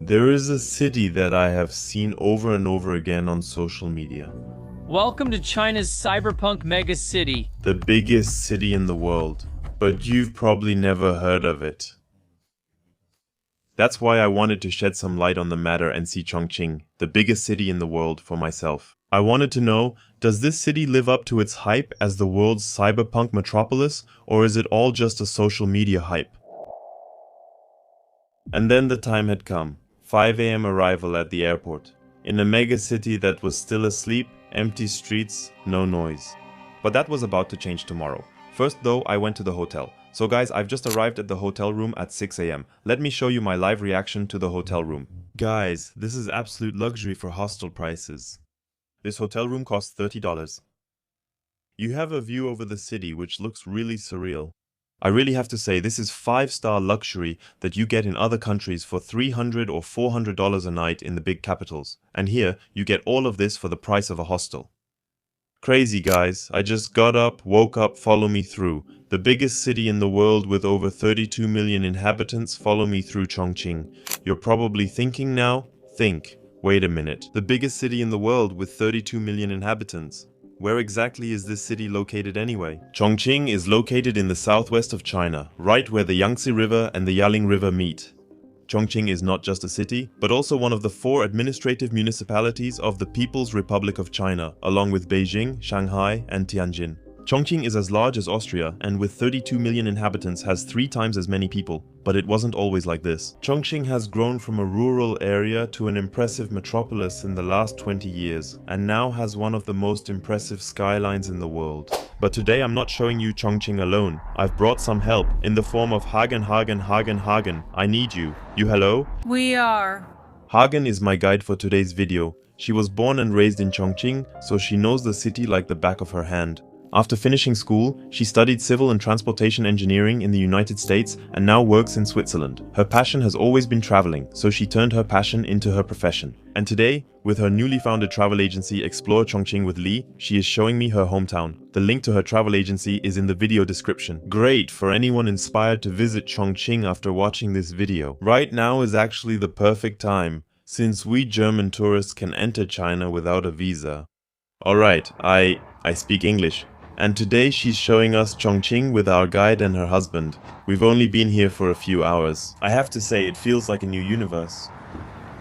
There is a city that I have seen over and over again on social media. Welcome to China's cyberpunk mega city. The biggest city in the world, but you've probably never heard of it. That's why I wanted to shed some light on the matter and see Chongqing, the biggest city in the world, for myself. I wanted to know, does this city live up to its hype as the world's cyberpunk metropolis, or is it all just a social media hype? And then the time had come. 5 a.m. arrival at the airport. In a mega city that was still asleep, empty streets, no noise. But that was about to change tomorrow. First though, I went to the hotel. So guys, I've just arrived at the hotel room at 6 a.m. Let me show you my live reaction to the hotel room. Guys, this is absolute luxury for hostel prices. This hotel room costs $30. You have a view over the city which looks really surreal. I really have to say, this is 5-star luxury that you get in other countries for $300 or $400 a night in the big capitals. And here, you get all of this for the price of a hostel. Crazy guys, I just got up, woke up, follow me through. The biggest city in the world with over 32 million inhabitants, follow me through Chongqing. You're probably thinking now, wait a minute. The biggest city in the world with 32 million inhabitants. Where exactly is this city located anyway? Chongqing is located in the southwest of China, right where the Yangtze River and the Yaling River meet. Chongqing is not just a city, but also one of the 4 administrative municipalities of the People's Republic of China, along with Beijing, Shanghai, and Tianjin. Chongqing is as large as Austria and with 32 million inhabitants has 3 times as many people, but it wasn't always like this. Chongqing has grown from a rural area to an impressive metropolis in the last 20 years and now has one of the most impressive skylines in the world. But today I'm not showing you Chongqing alone. I've brought some help in the form of Hagen. I need you. You hello? We are. Hagen is my guide for today's video. She was born and raised in Chongqing, so she knows the city like the back of her hand. After finishing school, she studied civil and transportation engineering in the United States and now works in Switzerland. Her passion has always been traveling, so she turned her passion into her profession. And today, with her newly founded travel agency Explore Chongqing with Lee, she is showing me her hometown. The link to her travel agency is in the video description. Great for anyone inspired to visit Chongqing after watching this video. Right now is actually the perfect time, since we German tourists can enter China without a visa. Alright, I speak English. And today she's showing us Chongqing with our guide and her husband. We've only been here for a few hours. I have to say, it feels like a new universe.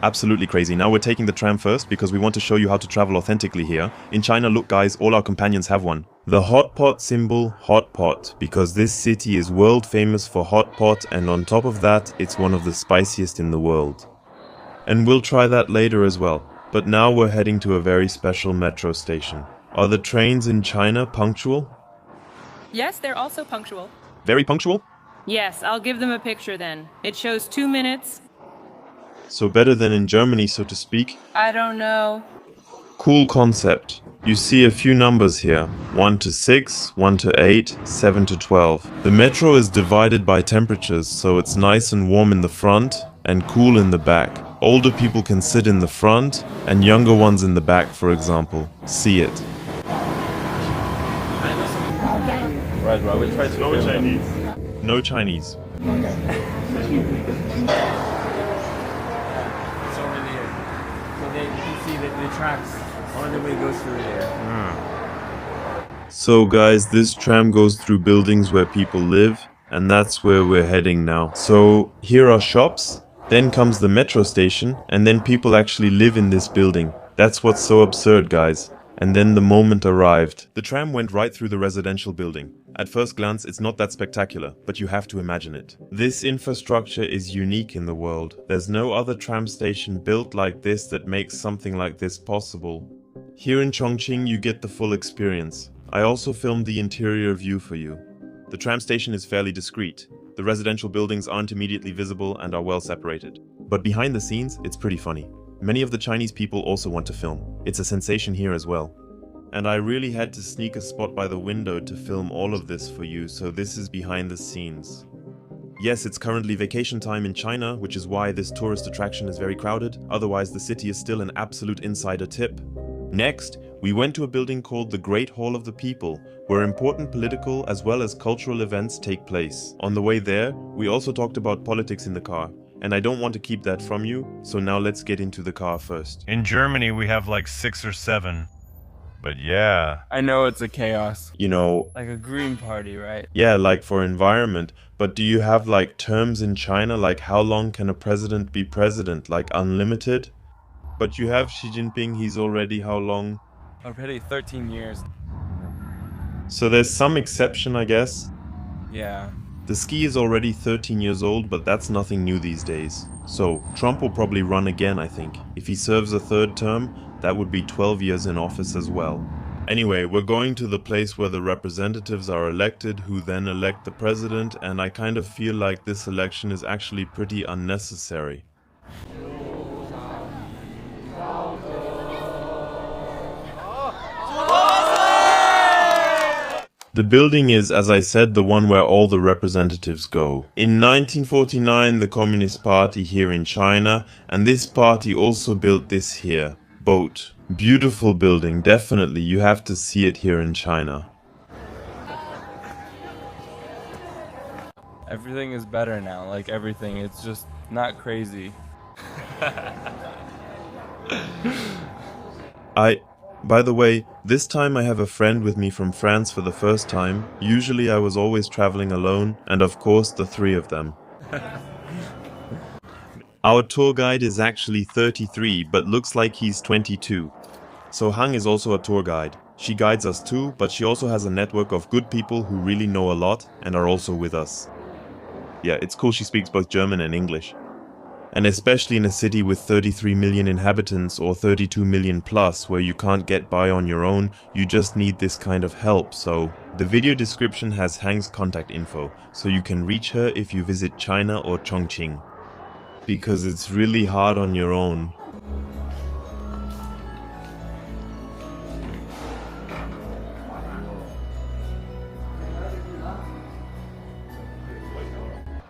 Absolutely crazy. Now we're taking the tram first because we want to show you how to travel authentically here. In China, look guys, all our companions have one. The Hotpot symbol, Hotpot, because this city is world famous for Hotpot and on top of that, it's one of the spiciest in the world. And we'll try that later as well. But now we're heading to a very special metro station. Are the trains in China punctual? Yes, they're also punctual. Very punctual? Yes, I'll give them a picture then. It shows 2 minutes. So better than in Germany, so to speak? I don't know. Cool concept. You see a few numbers here. 1 to 6, 1 to 8, 7 to 12. The metro is divided by temperatures, so it's nice and warm in the front and cool in the back. Older people can sit in the front and younger ones in the back, for example. See it. Right, we try to no Chinese. No Chinese. It's over there. So you can see that the tracks on the way goes through there. So guys, this tram goes through buildings where people live, and that's where we're heading now. So here are shops, then comes the metro station, and then people actually live in this building. That's what's so absurd, guys. And then the moment arrived. The tram went right through the residential building. At first glance, it's not that spectacular, but you have to imagine it. This infrastructure is unique in the world. There's no other tram station built like this that makes something like this possible. Here in Chongqing, you get the full experience. I also filmed the interior view for you. The tram station is fairly discreet. The residential buildings aren't immediately visible and are well separated. But behind the scenes, it's pretty funny. Many of the Chinese people also want to film. It's a sensation here as well. And I really had to sneak a spot by the window to film all of this for you, so this is behind the scenes. Yes, it's currently vacation time in China, which is why this tourist attraction is very crowded. Otherwise, the city is still an absolute insider tip. Next, we went to a building called the Great Hall of the People, where important political as well as cultural events take place. On the way there, we also talked about politics in the car. and I don't want to keep that from you, so now let's get into the car first. In Germany, we have like 6 or 7. But yeah. I know it's a chaos. You know, Like a green party, right? yeah, like for environment, but do you have like terms in China, like how long can a president be president, like unlimited? But you have Xi Jinping, he's already how long? Already 13 years. So there's some exception, I guess. Yeah. The ski is already 13 years old, but that's nothing new these days. So Trump will probably run again, I think. If he serves a third term, that would be 12 years in office as well. Anyway, we're going to the place where the representatives are elected, who then elect the president, and I kind of feel like this election is actually pretty unnecessary. The building is, as I said, the one where all the representatives go. In 1949, the Communist Party here in China, and this party also built this here. Boat. Beautiful building, definitely. You have to see it here in China. Everything is better now, like everything. It's just not crazy. By the way, this time I have a friend with me from France for the first time. Usually I was always traveling alone, and of course the 3 of them. Our tour guide is actually 33, but looks like he's 22. So Hang is also a tour guide. She guides us too, but she also has a network of good people who really know a lot and are also with us. Yeah, it's cool she speaks both German and English. And especially in a city with 33 million inhabitants or 32 million plus, where you can't get by on your own, you just need this kind of help. So the video description has Hang's contact info, so you can reach her if you visit China or Chongqing. Because it's really hard on your own.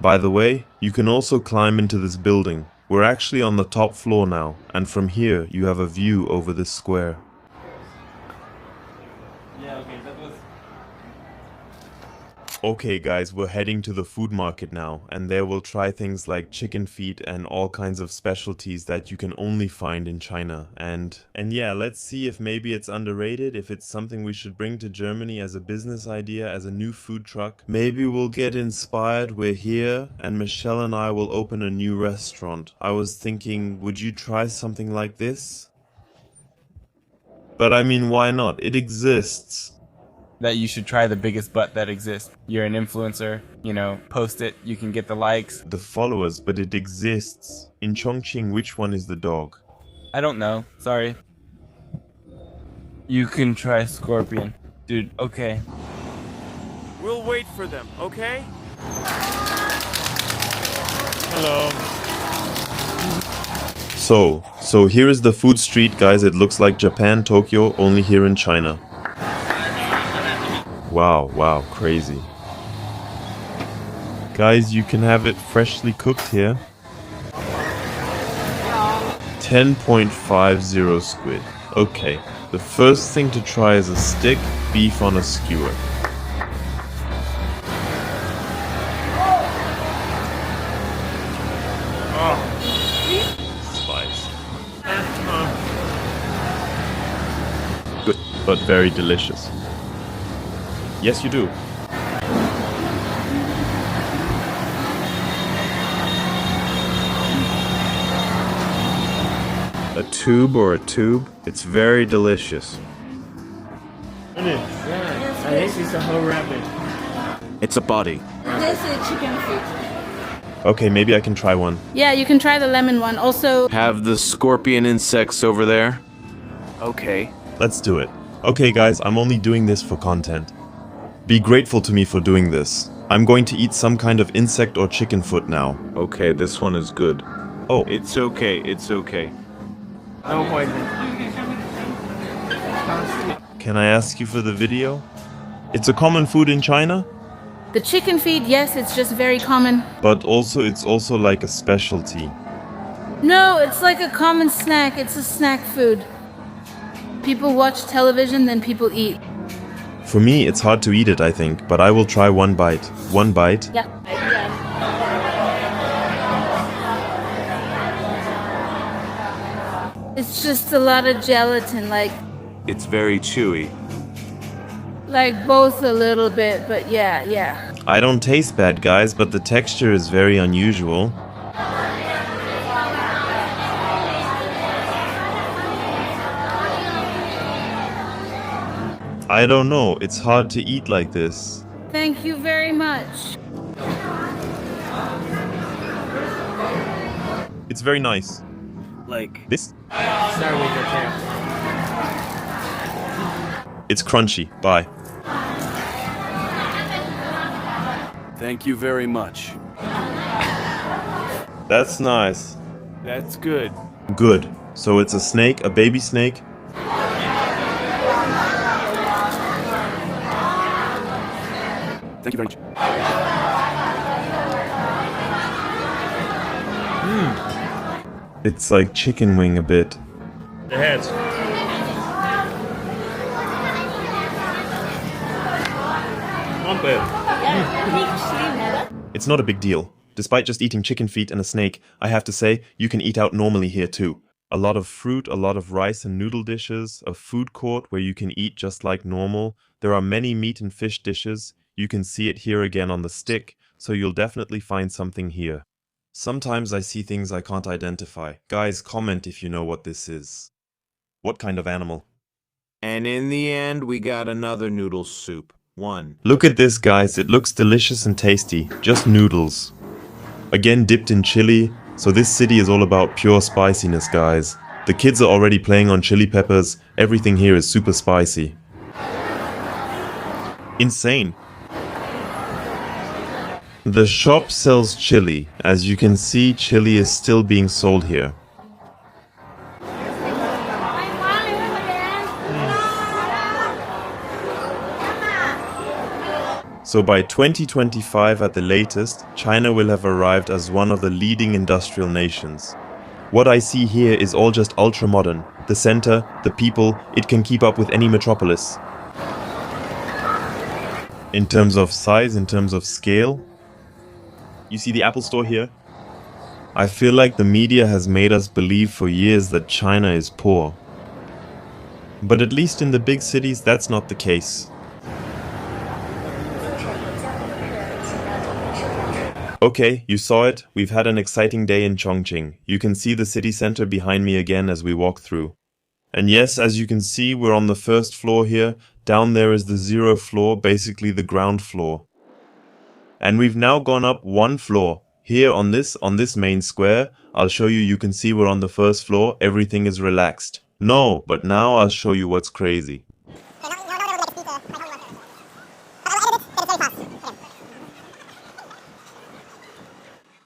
By the way, you can also climb into this building. We're actually on the top floor now, and from here you have a view over this square. Yeah, okay, that was... Okay guys, we're heading to the food market now, and there we'll try things like chicken feet and all kinds of specialties that you can only find in China. And yeah, let's see if maybe it's underrated, if it's something we should bring to Germany as a business idea, as a new food truck. Maybe we'll get inspired, we're here, and Michelle and I will open a new restaurant. I was thinking, would you try something like this? But I mean, why not? It exists. That you should try the biggest butt that exists. You're an influencer, you know, post it, you can get the likes. The followers, but it exists. In Chongqing, which one is the dog? I don't know, sorry. You can try scorpion. Dude, okay. We'll wait for them, okay? Hello. So here is the food street, guys. It looks like Japan, Tokyo, only here in China. Wow, crazy. Guys, you can have it freshly cooked here. 10.50 squid. Okay, the first thing to try is a stick, beef on a skewer. Spice. Good, but very delicious. Yes, you do. A tube or a tube? It's very delicious. I think it's a whole rabbit. It's a body. This is chicken feet. Okay, maybe I can try one. Yeah, you can try the lemon one. Also, Have the scorpion insects over there? Okay. Let's do it. Okay guys, I'm only doing this for content. Be grateful to me for doing this. I'm going to eat some kind of insect or chicken foot now. Okay, this one is good. Oh, It's okay, it's okay. No poison. can I ask you for the video? It's a common food in China, the chicken feet, yes, it's just very common. but it's also like a specialty. No, it's like a common snack. It's a snack food. People watch television, then people eat. For me, it's hard to eat it, I think, but I will try one bite. One bite? Yeah. It's just a lot of gelatin, It's very chewy. like both a little bit, but yeah. I don't taste bad, guys, but the texture is very unusual. I don't know, it's hard to eat like this. Thank you very much. It's very nice. Like, This? Start with your camp. It's crunchy. Bye. thank you very much. That's nice. That's good. Good. So it's a snake, a baby snake. Thank you very much. It's like chicken wing a bit. The heads. Not bad. It's not a big deal. Despite just eating chicken feet and a snake, I have to say, you can eat out normally here too. A lot of fruit, a lot of rice and noodle dishes, a food court where you can eat just like normal. There are many meat and fish dishes. You can see it here again on the stick, so you'll definitely find something here. Sometimes I see things I can't identify. Guys, comment if you know what this is. What kind of animal? And in the end, we got another noodle soup. One. Look at this, guys. It looks delicious and tasty. Just noodles. Again dipped in chili, so this city is all about pure spiciness, guys. The kids are already playing on chili peppers. Everything here is super spicy. Insane. The shop sells chili. As you can see, chili is still being sold here. So by 2025 at the latest, China will have arrived as one of the leading industrial nations. What I see here is all just ultra modern. The center, the people, it can keep up with any metropolis. In terms of size, in terms of scale, you see the Apple Store here? I feel like the media has made us believe for years that China is poor. But at least in the big cities, that's not the case. Okay, you saw it. We've had an exciting day in Chongqing. You can see the city center behind me again as we walk through. And yes, as you can see, we're on the first floor here. Down there is the 0th floor, basically the ground floor. And we've now gone up one floor. Here on this main square, I'll show you, you can see we're on the first floor. Everything is relaxed. No, but now I'll show you what's crazy.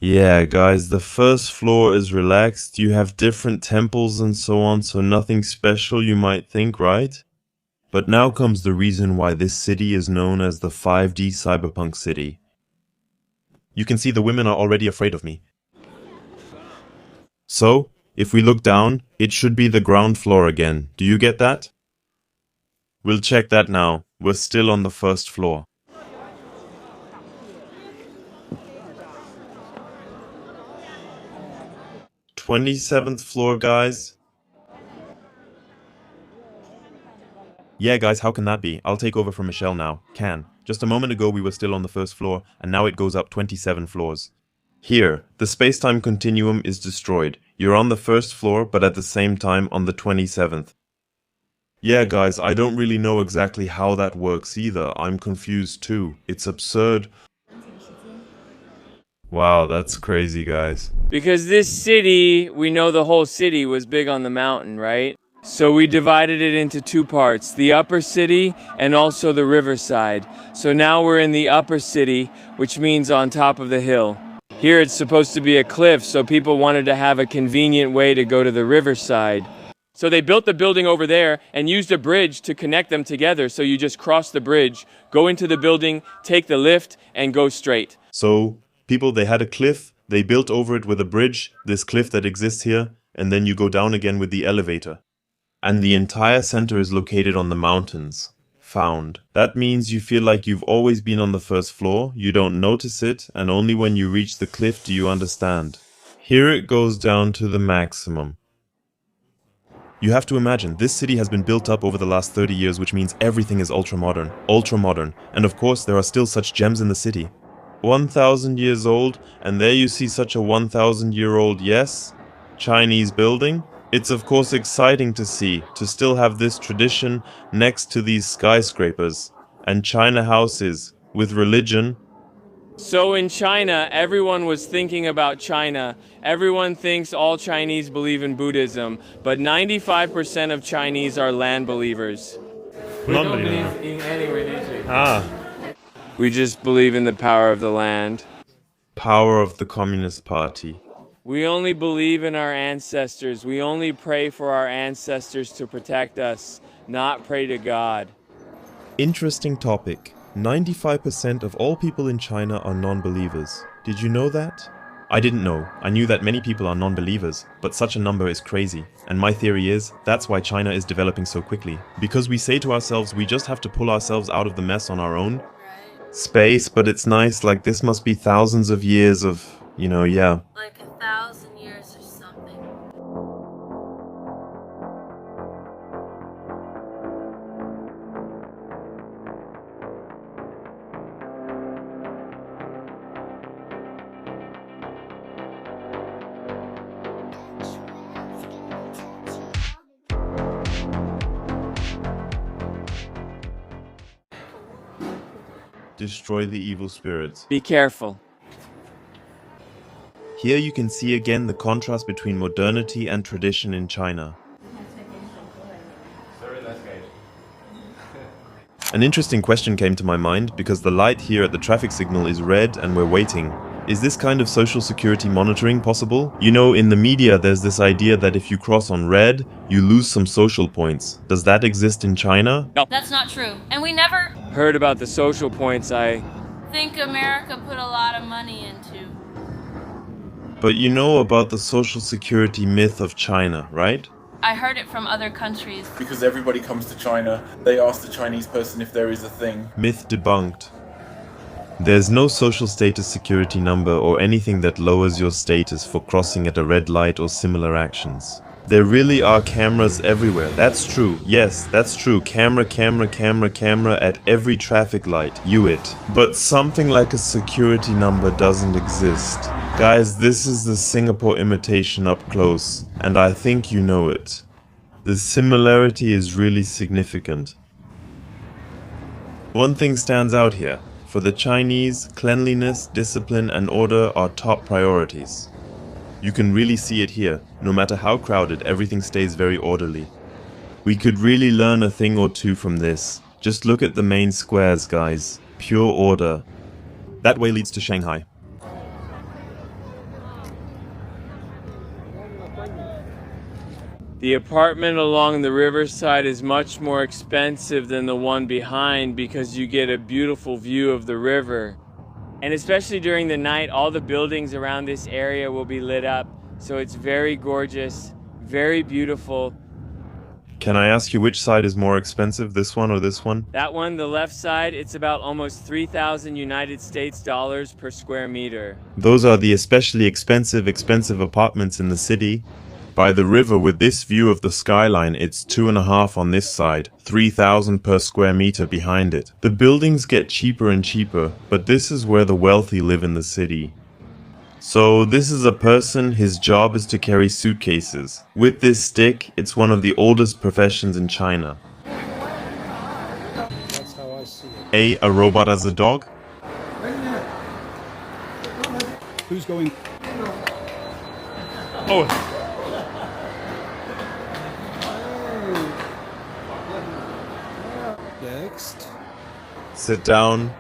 Yeah, guys, the first floor is relaxed. You have different temples and so on, so nothing special you might think, right? But now comes the reason why this city is known as the 5D cyberpunk city. You can see the women are already afraid of me. So, if we look down, it should be the ground floor again. Do you get that? We'll check that now. We're still on the first floor. 27th floor, guys. Yeah, guys, how can that be? I'll take over from Michelle now. Can. Just a moment ago we were still on the first floor, and now it goes up 27 floors. Here, the space-time continuum is destroyed. You're on the first floor, but at the same time on the 27th. Yeah, guys, I don't really know exactly how that works either. I'm confused too. It's absurd. Wow, that's crazy, guys. Because this city, we know the whole city was big on the mountain, right? So we divided it into two parts, the upper city and also the riverside. So now we're in the upper city, which means on top of the hill. Here it's supposed to be a cliff, so people wanted to have a convenient way to go to the riverside. So they built the building over there and used a bridge to connect them together. So you just cross the bridge, go into the building, take the lift, and go straight. So, people, they had a cliff, they built over it with a bridge, this cliff that exists here, and then you go down again with the elevator. And the entire center is located on the mountains. Found. That means you feel like you've always been on the first floor, you don't notice it, and only when you reach the cliff do you understand. Here it goes down to the maximum. You have to imagine, this city has been built up over the last 30 years, which means everything is ultra-modern. Ultra-modern. And of course, there are still such gems in the city. 1,000 years old, and there you see such a 1,000-year-old, yes, Chinese building. It's of course exciting to see, to still have this tradition next to these skyscrapers and China houses with religion. So in China, everyone was thinking about China. Everyone thinks all Chinese believe in Buddhism, but 95% of Chinese are land believers. We don't believe in any religion. We just believe in the power of the land. Power of the Communist Party. We only believe in our ancestors. We only pray for our ancestors to protect us, not pray to God. Interesting topic. 95% of all people in China are non-believers. Did you know that? I didn't know. I knew that many people are non-believers, but such a number is crazy. And my theory is, that's why China is developing so quickly. Because we say to ourselves, we just have to pull ourselves out of the mess on our own. Space, but it's nice, like this must be thousands of years of, yeah. Like 1,000 years or something. Destroy the evil spirits. Be careful. Here you can see again the contrast between modernity and tradition in China. An interesting question came to my mind because the light here at the traffic signal is red and we're waiting. Is this kind of social security monitoring possible? You know, in the media there's this idea that if you cross on red, you lose some social points. Does that exist in China? No. That's not true. And we never Heard about the social points. I think America put a lot of money into. But you know about the social security myth of China, right? I heard it from other countries. Because everybody comes to China, they ask the Chinese person if there is a thing. Myth debunked. There's no social status security number or anything that lowers your status for crossing at a red light or similar actions. There really are cameras everywhere. That's true. Yes, that's true. Camera at every traffic light. it. But something like a security number doesn't exist. Guys, this is the Singapore imitation up close, and I think you know it. The similarity is really significant. One thing stands out here. For the Chinese, cleanliness, discipline, and order are top priorities. You can really see it here. No matter how crowded, everything stays very orderly. We could really learn a thing or two from this. Just look at the main squares, guys. Pure order. That way leads to Shanghai. The apartment along the riverside is much more expensive than the one behind because you get a beautiful view of the river. And especially during the night, all the buildings around this area will be lit up. So it's very gorgeous, very beautiful. Can I ask you which side is more expensive, this one or this one? That one, the left side, it's about almost 3,000 United States dollars per square meter. Those are the especially expensive apartments in the city. By the river with this view of the skyline, it's 2.5 on this side, 3,000 per square meter behind it. The buildings get cheaper and cheaper, but this is where the wealthy live in the city. So this is a person, his job is to carry suitcases. With this stick, it's one of the oldest professions in China. That's how I see it. A robot as a dog? Who's going? Oh! Next. Sit down.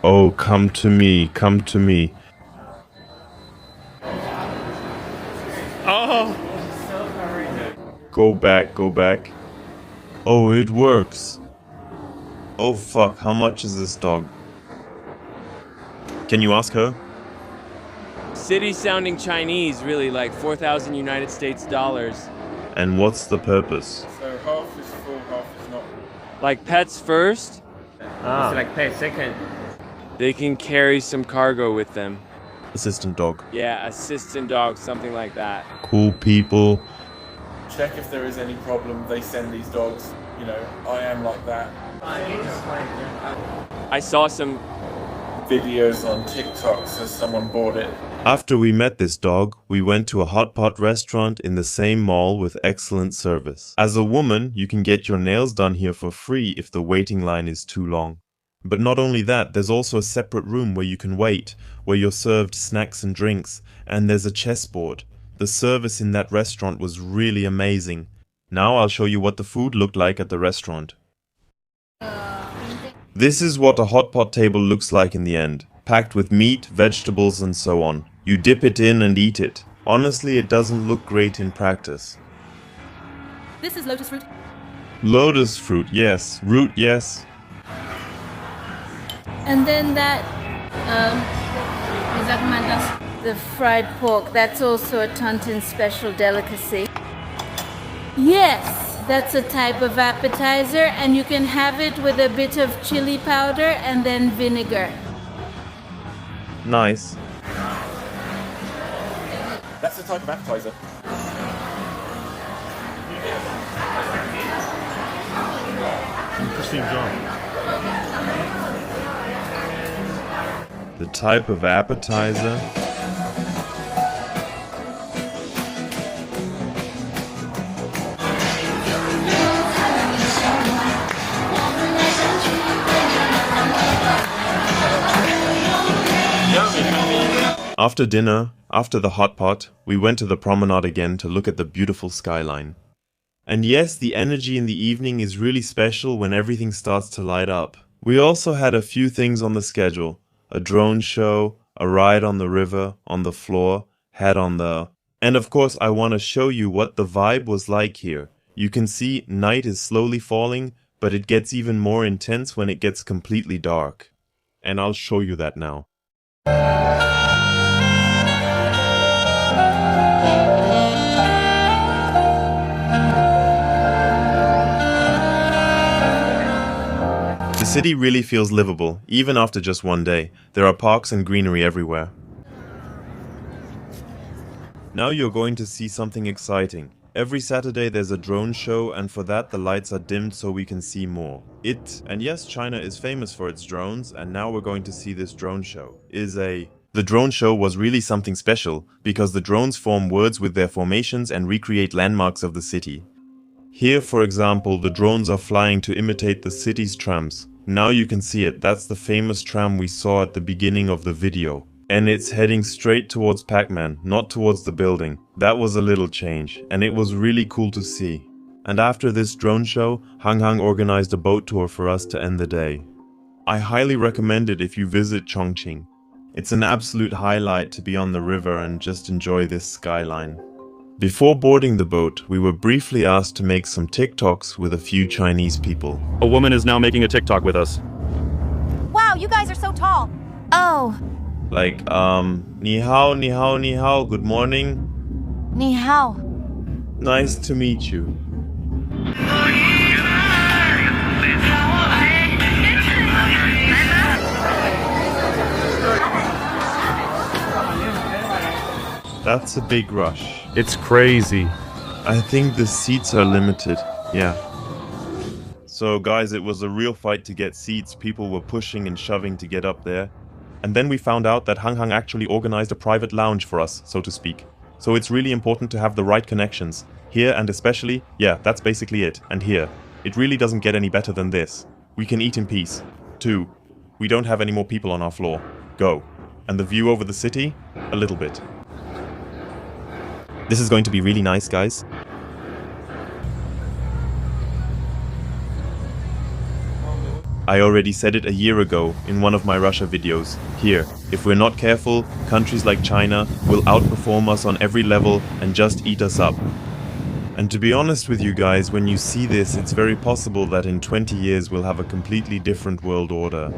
Oh, come to me, come to me. Oh! Go back, go back. Oh, it works. Oh fuck, how much is this dog? Can you ask her? City sounding Chinese, really, like 4,000 United States dollars. And what's the purpose? So half is full, half is not. Like pets first? It's like pet second. They can carry some cargo with them. assistant dog. Yeah, assistant dog, something like that. Cool people. Check if there is any problem. They send these dogs. You know, I am like that. I saw some Videos on TikTok says someone bought it. After we met this dog, we went to a Hotpot restaurant in the same mall with excellent service. As a woman, you can get your nails done here for free if the waiting line is too long. But not only that, there's also a separate room where you can wait, where you're served snacks and drinks, and there's a chessboard. The service in that restaurant was really amazing. Now I'll show you what the food looked like at the restaurant. This is what a hotpot table looks like in the end, packed with meat, vegetables and so on. You dip it in and eat it. Honestly, it doesn't look great in practice. This is lotus fruit. Lotus fruit, yes. Root, yes. And then that, the fried pork, that's also a Tontin special delicacy. Yes! That's a type of appetizer, and you can have it with a bit of chili powder and then vinegar. Nice. That's the type of appetizer. Interesting job. The type of appetizer. After dinner, after the hot pot, we went to the promenade again to look at the beautiful skyline. And yes, the energy in the evening is really special when everything starts to light up. We also had a few things on the schedule. A drone show, a ride on the river, on the floor, And of course I want to show you what the vibe was like here. You can see night is slowly falling, but it gets even more intense when it gets completely dark. And I'll show you that now. The city really feels livable, even after just one day. There are parks and greenery everywhere. Now you're going to see something exciting. Every Saturday there's a drone show, and for that the lights are dimmed so we can see more. And yes, China is famous for its drones, and now we're going to see this drone show. The drone show was really something special, because the drones form words with their formations and recreate landmarks of the city. Here, for example, the drones are flying to imitate the city's trams. Now you can see it, that's the famous tram we saw at the beginning of the video. And it's heading straight towards Pac-Man, not towards the building. That was a little change, and it was really cool to see. And after this drone show, Hang organized a boat tour for us to end the day. I highly recommend it if you visit Chongqing. It's an absolute highlight to be on the river and just enjoy this skyline. Before boarding the boat, we were briefly asked to make some TikToks with a few Chinese people. A woman is now making a TikTok with us. Wow, you guys are so tall. Oh. Like, ni hao, ni hao, ni hao, good morning. Ni hao. Nice to meet you. That's a big rush. It's crazy. I think the seats are limited. Yeah. So guys, it was a real fight to get seats. People were pushing and shoving to get up there. And then we found out that Hang actually organized a private lounge for us, so to speak. So it's really important to have the right connections. Here and especially, yeah, that's basically it. And here. It really doesn't get any better than this. We can eat in peace. 2. We don't have any more people on our floor. Go. And the view over the city? A little bit. This is going to be really nice, guys. I already said it a year ago in one of my Russia videos. Here, if we're not careful, countries like China will outperform us on every level and just eat us up. And to be honest with you guys, when you see this, it's very possible that in 20 years we'll have a completely different world order.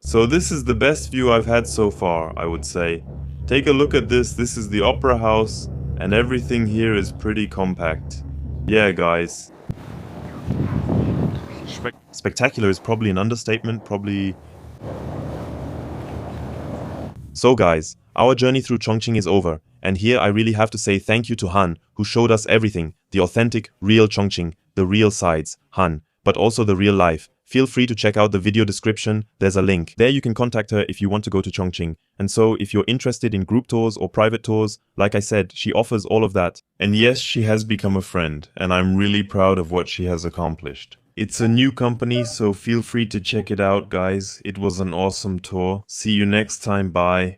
So this is the best view I've had so far, I would say. Take a look at this. This is the opera house, and everything here is pretty compact. Yeah, guys. Spectacular is probably an understatement, probably... So guys, our journey through Chongqing is over, and here I really have to say thank you to Han, who showed us everything, the authentic, real Chongqing, the real sides, Han, but also the real life. Feel free to check out the video description, there's a link. There you can contact her if you want to go to Chongqing. And so, if you're interested in group tours or private tours, like I said, she offers all of that. And yes, she has become a friend, and I'm really proud of what she has accomplished. It's a new company, so feel free to check it out, guys. It was an awesome tour. See you next time, bye.